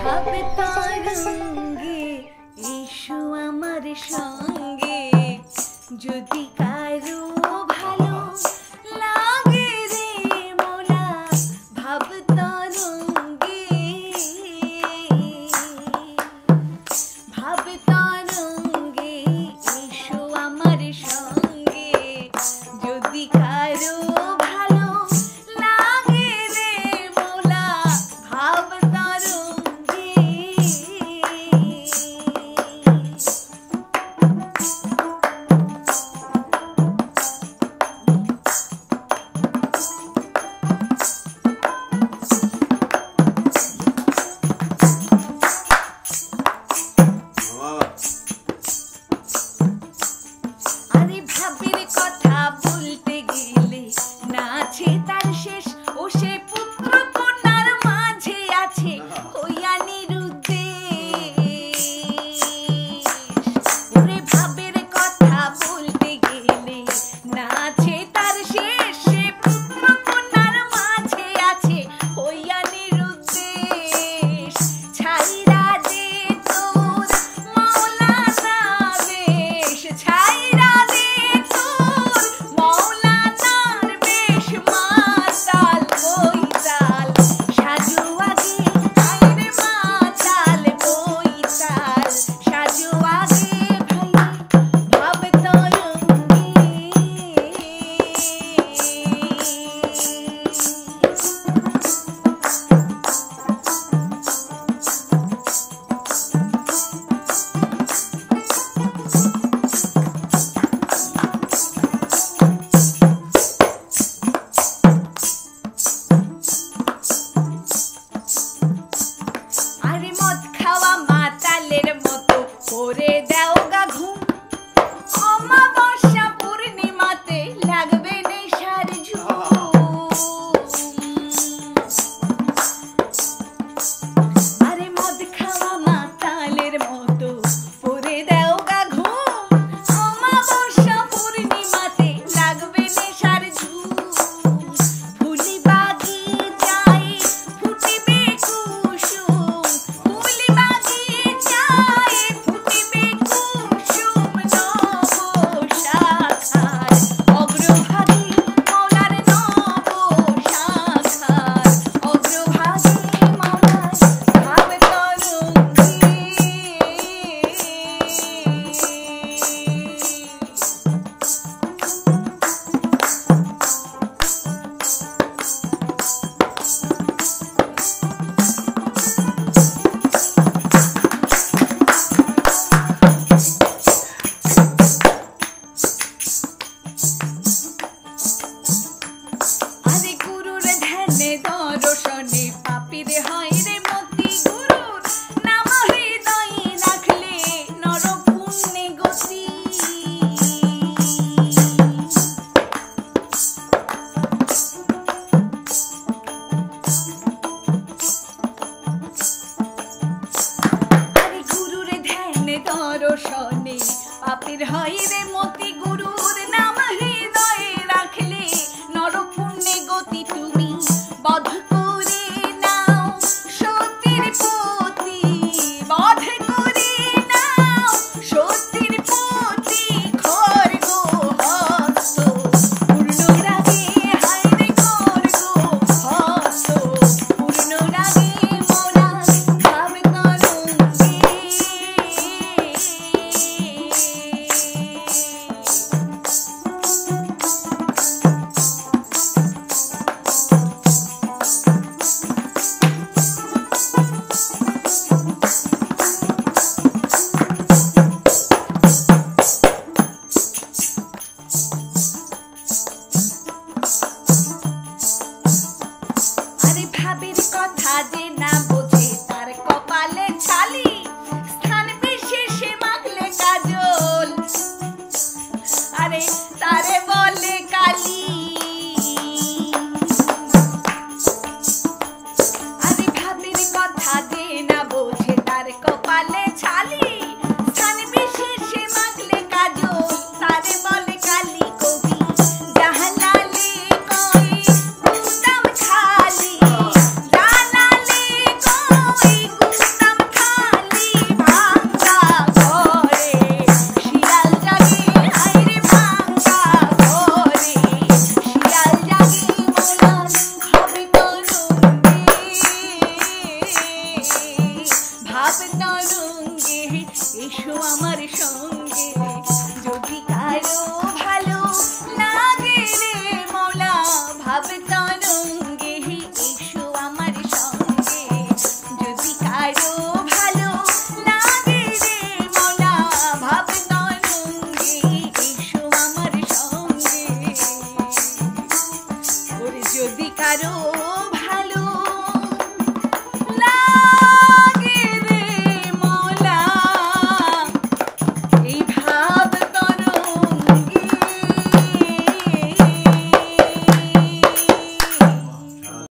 ভাবতারঙ্গে এসো আমার সঙ্গে, যদি কারো ভালো লাগে রে মোলা ভাবতারঙ্গে। ভাবতারঙ্গে এসো আমার সঙ্গে, যদি কারো ভালো লাগে রে মোলা ভাবতারঙ্গে। আরে ভাবের কথা বলতে গেলে না আছে তার শেষ, ও সে পুত্র কন্যার মাঝে আছে হইয়া নিরুদ্দেশ। ওরে ভাবের কথা বলতে গেলে না আছে তার শেষ, সে পুত্র কন্যার মাঝে আছে হইয়া নিরুদ্দেশ। ছাইরা দে তোর মৌলানা বেশ, ছাইরা দে তোর মৌলানার বেশ, মাতাল বইতাল সাজু আগে আইরে, মাতাল বইতাল সাজু আগে ভাই ভাবতারঙ্গে। আরে মদ খাওয়া মাতালের মতো করে দাও গা ঘুম, অমাবস্যা পূর্ণিমাতে লাগবে নেশার ঝুম। আরে মদ খাওয়া মাতালের মতো করে দাও গা ঘুম, অমাবস্যা পূর্ণিমাতে লাগবে নেশার ঝুম। ফুলি বাগিচায় ফুটিবে কুসুম, ফুলি বাগিচায় ফুটিবে কুসুম, নবশাখার অগ্রভাগে মৌলার, নবশাখার অগ্রভাগে মৌলার ভাবতারঙ্গে। আরে গুরুর ধ্যানে দর্শনে পাপীর হয় রে মতি, গুরুর নাম হৃদয়ে রাখলে নর পুণ্যে গতি। আরে গুরুর ধ্যানে দর্শনে পাপীর হয় রে মতি, গুরুর নাম হৃদয়ে রাখলে নর পুণ্যে গতি। তুমি বধ